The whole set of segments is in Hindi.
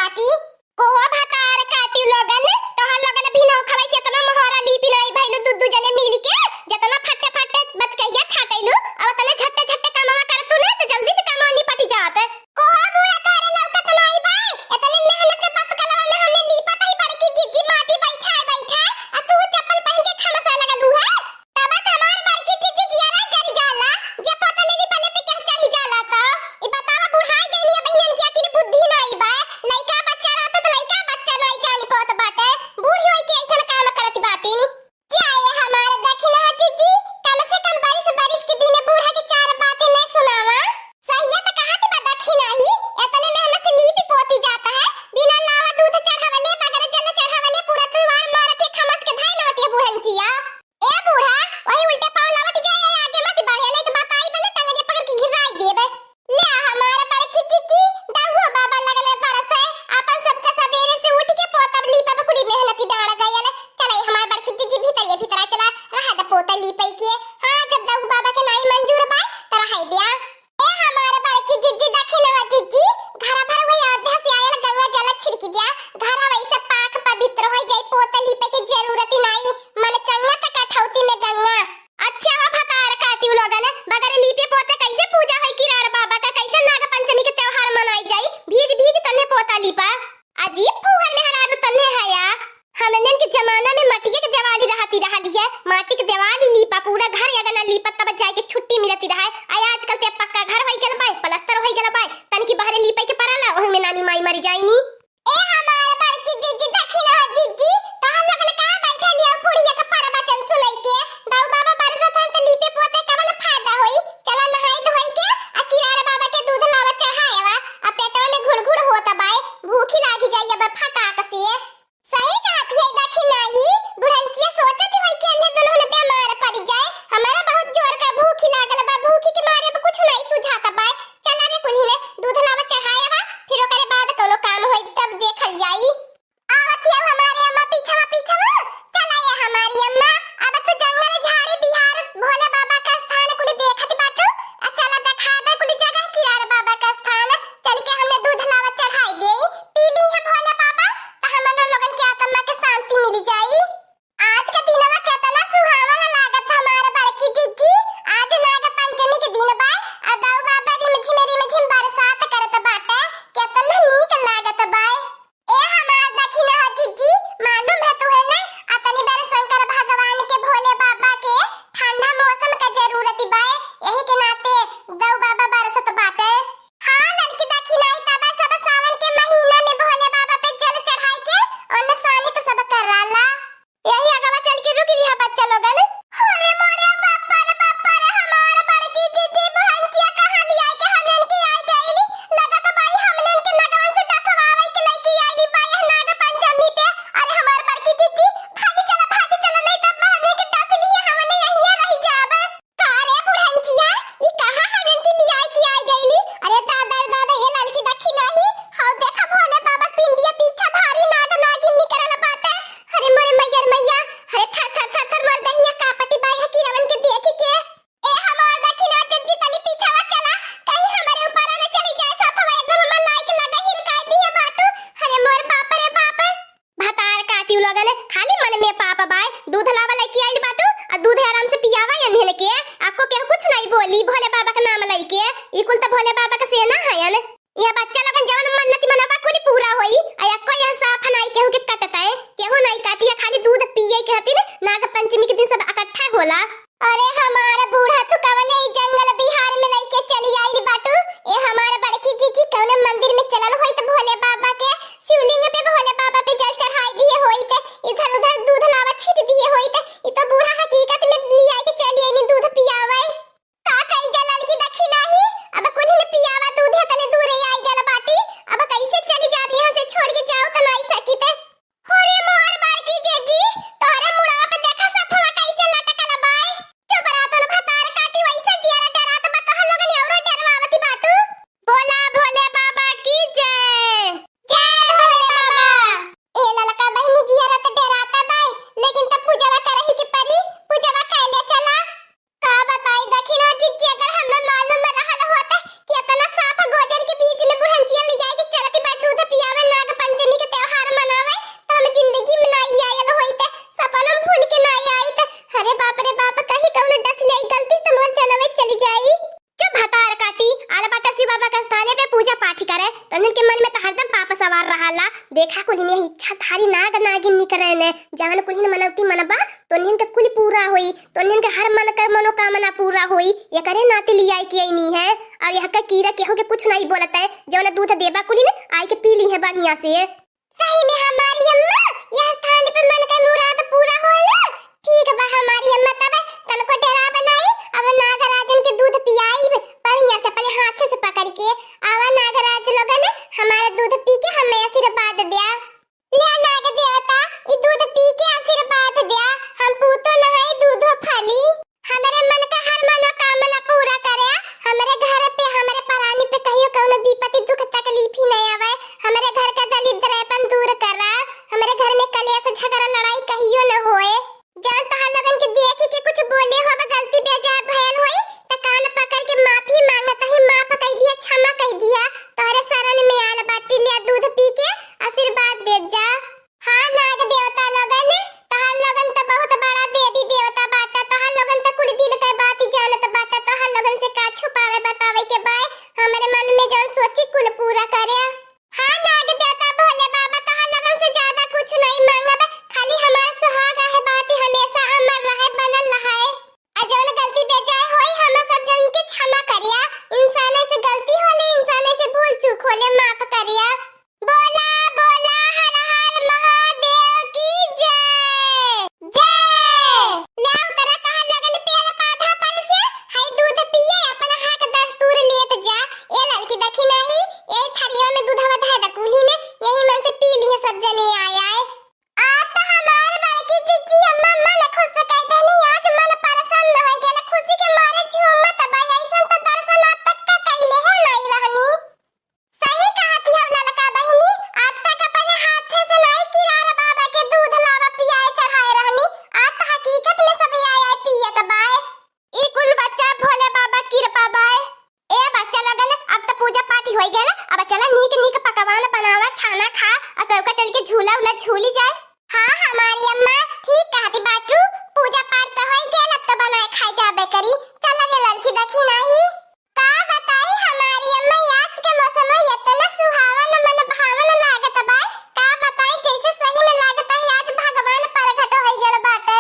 बाटी कोहो भातार काटी लोगन तोहर लोगन भी न खवाई से तना मोहरा ली पिनाई भइलु दुदु जने मिल के जतना फटे फटे बत कहिया छाटैलु अब तने झट्टे झट्टे कामवा करतु न तो जल्दी से कामवा निपट जात कोहो बूढ़ा तोरे लौकत नाई बाई एतने मेहनत से बस कलवा में हमने लीपत ही बड़की जिज्जी माटी बैठा आ तू चप्पल पहन के खमसा लगलू है तब हमार बड़की जिज्जी जियारा जल जाला जे पोतले ली पले पे के चढ़ जाला त ई बतावा बुढ़ाई गईनी बहन की अकेले बुद्धि नाई बा लइका बच्चा रहत त लइका बच्चा नाई जानी पोत बाटे बूढ़ी होई के ऐसन काम करत बाटी नी जाए हमारे दखिना जिज्जी कम से कम 22 बारिश के दिन बूढ़ा की चार बातें नहीं सुनावा सही त कहां पे दखिना ही एतने मेहनत से लीपी पोती जाता है बिना लावा दूध चढ़ावले बगैर जल चढ़ावले पूरा त्योहार मारते खमस के धाई नवती बुढ़नचिया ए बूढ़ा वही उल्टे पांव लावट जाए आगे मत बढ़े नहीं तो बताई बने टंगे पकड़ के गिराई देबे ले हमारे बड़की जिज्जी दाऊआ बाबा लगने परस है अपन सबका सवेरे से उठ के पोता लीपा पे कुली मेहनती डाड़ गयल चले हमारे बड़की जिज्जी भीतर चला रहा द पोता लीपई के हां जब दाऊ बाबा के नाई मंजूर बा त रहाई दिया ए हमारे बड़की जिज्जी दखिना जिज्जी घर भर वही अयोध्या से आयल गंगा जल छिड़की दिया घर वैसे पाक पवित्र हो जाई पोता लीपे की जरूरत ही नहीं मन चंगा तक कठौती में गंगा अच्छा हो भतार काटियो लोगन बगैर लीपे पोते कैसे पूजा होई किरार बाबा का कैसे नाग पंचमी के त्योहार मनाई जाई भीज तन्ने पोता लीपा अजीब फूहर में हरादु तन्ने है या हमने के जमाना में मट्टी के दिवाली रहती है माटी के दिवाली लीपा पूरा घर अगर ना लीपा तब जाए के छुट्टी मिलती रहे आय आजकल ते पक्का घर होई गेल बाय प्लास्टर होई गेल बाय तन की बाहर लीपे के पराला ओहि में नानी माई मर जाईनी ए हमारे बड़की जिज्जी दखिना जिज्जी तहन लगन का बैठा लिया पुड़िया के परवचन सुनई के दाऊ बाबा बरसत हन त लीपे पोते कवन फायदा होई चला नहाई धोई के आ किरार बाबा के दूध लावा चढ़ाएवा आ पेटवा में घुड़घुड़ होता बाय भूखी लागी जाई अब फटाक से सही कहत है दखिना ही बुढ़नचिया सोचत होई कि अन्य दुल्हन बीमार पड़ जाए हमारा बहुत जोर का भूखी लागल बा भूखी के मारे अब कुछ नहीं सुझाता बा चला रे कुल्ही ने दूध लावा चढ़ाएवा फिर ओकरे बाद कोनो काम होई तब देखल जाई आवत है हमारे अम्मा पीछवा चला ये हमारी अम्मा अब तो जंगल झाड़ी बिहार भोले बाबा का स्थान कुल देखत बाटू आ चला दिखा दे कुल जगह किरार बाबा का स्थान चल के हमने दूध लावा चढ़ाई देई पीली है भोले बाबा त हमन लोगन के आत्मा के शांति मिल जाई आज के दिनवा केतना सुहावना लागत हमारे बड़की जिज्जी आज नाग पंचमी के दिन बा आ दाऊ बाबा रिमझिम बरसात करत बाटे केतना नीक लागत बा ए हमार दखिना जिज्जी मालूम है तू है ना अतनी बार शंकर भगवान के भोले बाबा के ठंडा मौसम का जरूरत बा यही के नाते दाऊ बाबा बरसत बाटे हां लड़की दखिना तब सब सावन के महीना में भोले बाबा पे जल चढ़ाई के और नसानी तो सब कर राला यही अगवा चल के रुक लिया बच्चा लोगन अरे मोरे बापा रे हमार बड़की जिज्जी बहनचिया कहां लिया के हमन की आई गईली लगत भाई हमन के नगवन से दसवावे के लईकी आईली पाए नाग पंचमी पे अरे हमार बड़की जिज्जी भागी चला नहीं तब बहने के दस लिए हमने यहीं रह जाबे कारे बुढ़नचिया ई कहां हमन की लिया की आई गईली अरे दादा ये ललकी दखिना ही हाउ देखा भोले बाबा पिंडिया पीछा धारी नाग नागिन निकरल बाटे अरे मोरे मैया अरे थर मर दहिया कापटी बाई की रवन के देख के ए हमार दखिना जिज्जी तनी पीछावा चला कहीं हमारे ऊपर न चढ़ी जाए सब हम एकदम मन लाइक लगा हिरकाई दिए बाटू अरे मोर बाप रे बाप भतार काटियो लगन खाली मन में पाप बाय दूध लावा लेके आइल बाटू आ दूध आराम से पियावा यन के आपको क्या कुछ नहीं बोली भोले बाबा का नाम लेके ई कुल तो भोले बाबा का सेना हयन यह बच्चा लोगन जवन मन्नत मनवा कुल पूरा होई आ को यह साफ नहीं केहू के कटता है केहू नहीं काटिया खाली दूध पिए के हतिन नाग पंचमी के दिन सब इकट्ठा होला अरे हमारा बूढ़ा तो कवने जंगल बिहार में लेके चली आई बाटू ए हमारा बड़की जिज्जी कौन मंदिर में चलल होई त भोले बाबा के शिवलिंग पे भोले बाबा पे जल चढ़ाई दिए होई त इधर उधर दूध लावा छीट दिए होई त ई तो बूढ़ा हकीकत में लिया के चली आई दूध पियावे का कई जलल की दखिना ही अब कुल ने पिया हाला देखा कुल ने इच्छा धारी नाग नागिन निकरे ने जहन कुल मनवती मनबा तो निन के कुल पूरा होई तो निन के हर मन का मनोकामना पूरा होई ये करे नाते लिया कि नहीं है और यह का कीड़ा के हो के कुछ नहीं बोलता है जवन दूध देबा कुल ने आई के पी ली है बढ़िया से। सही में हमारी अम्मा यह स्थान पे मन का मुराद पूरा होला। ठीक बा हमारी अम्मा तब तनको डेरा बनाई अब नागराजन के दूध पियाई बढ़िया से अपने हाथ से पकड़ के आवा नागराज लोगन हमारा दूध पी के हमें आशीर्वाद दिया। ले नाग देवता ई दूध पी के आशीर्वाद दिया हम पूतो नहाई दूधो फली हमारे मन का हर मनोकामना पूरा करे हमारे घर पे हमारे परानी पे कहियो कौनो विपत्ति दुख तकलीफ ही नहीं आवे हमारे घर का दरिद्रपन दूर करा हमारे घर में कलेश झगड़ा लड़ाई कहियो न होए जान तहां लगन के देखी के कुछ बोले हो गलती बेजाय भयल होई त कान पकड़ के माफी मांगत ही माफ कह दिया क्षमा कह दिया तोरे शरण में आल बाटी ले दूध पी के आशीर्वाद दे जा। हां नाग देवता लगन तहां लगन त बहुत बड़ा देवी देवता बाटा तहां लगन त कुल दिल के बात जानत बाटा तहां लगन से का छुपावे बतावे के बाय हमरे मन में जौन सोची कुल पूरा करे। हां नाग देवता भोले बाबा तहां लगन से ज्यादा कुछ नहीं मांगब खाली हमार सुहाग है बात हमेशा अमर रहे बनल रहे अजौन गलती बेजाय होई हम सब जन के क्षमा करिया इंसान से गलती होले इंसान से भूल चूक होले माफ करिया। बोला बोला हर हर महादेव की जय जय। ले उतरा कहां लगन पेड़ पौधा पर से हाय दूध पिए अपन हक दस्तूर लेत जा ए लड़की देखी नहीं ए थरिया में दूधवा धै द कुली ने यही मन से पी लिए सब जने आया है आ तो हमार बड़की जीजी अम्मा मन खुश कह देनी आज मन प्रसन्न हो गेल खुशी के मारे झूमत बा ऐसन त दर्शन अब तक का कइले है नहीं रहनी। सही कहती है ललका बहिनी आज तक अपने हाथ से नहीं किरार बाबा के दूध लावा पियाए चढ़ाए रहनी आज तो हकीकत में सब आया पिए के बाय ई कुल बच्चा भोले बाबा कृपा बाय। ए बच्चा लगन अब तो पूजा पाठ होई गेल अब चला नीक नीक पकवान बनावा छाना खा और तब का चल के झूला उला झूली जाए। हां हमारी अम्मा ठीक कहती बाटू पूजा पाठ तो होई गेल अब तो बनाए खाए जाबे करी चला रे लड़की देखी नहीं का बताई हमारी अम्मा आज के मौसम में इतना सुहावन मन भावन लागत बा का बताई जैसे सही में लागत है आज भगवान प्रकट होई गेल बाटे।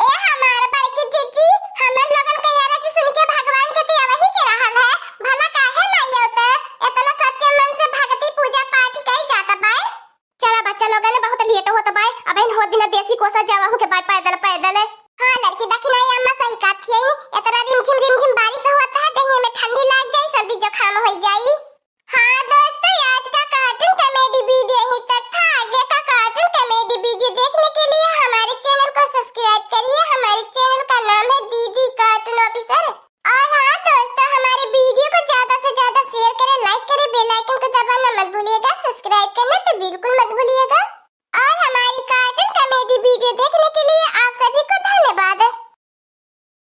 ए हमार बड़की जीजी हमन लोगन के यार जी सुन के भगवान के दिया वही के रहल है भला काहे नहीं होता इतना सच्चे मन से भक्ति पूजा पाठ कई जाता बा। चला बच्चा लोगन बहुत लेट होता बा अब इन हो दिन देसी कोसा जावा हो के बाद पैदल पैदल। हां लड़की देखी नहीं अम्मा सही कहती है इतना रिमझिम बारिश होता है दही में ठंडी लग जाए सर्दी जुकाम हो जाए।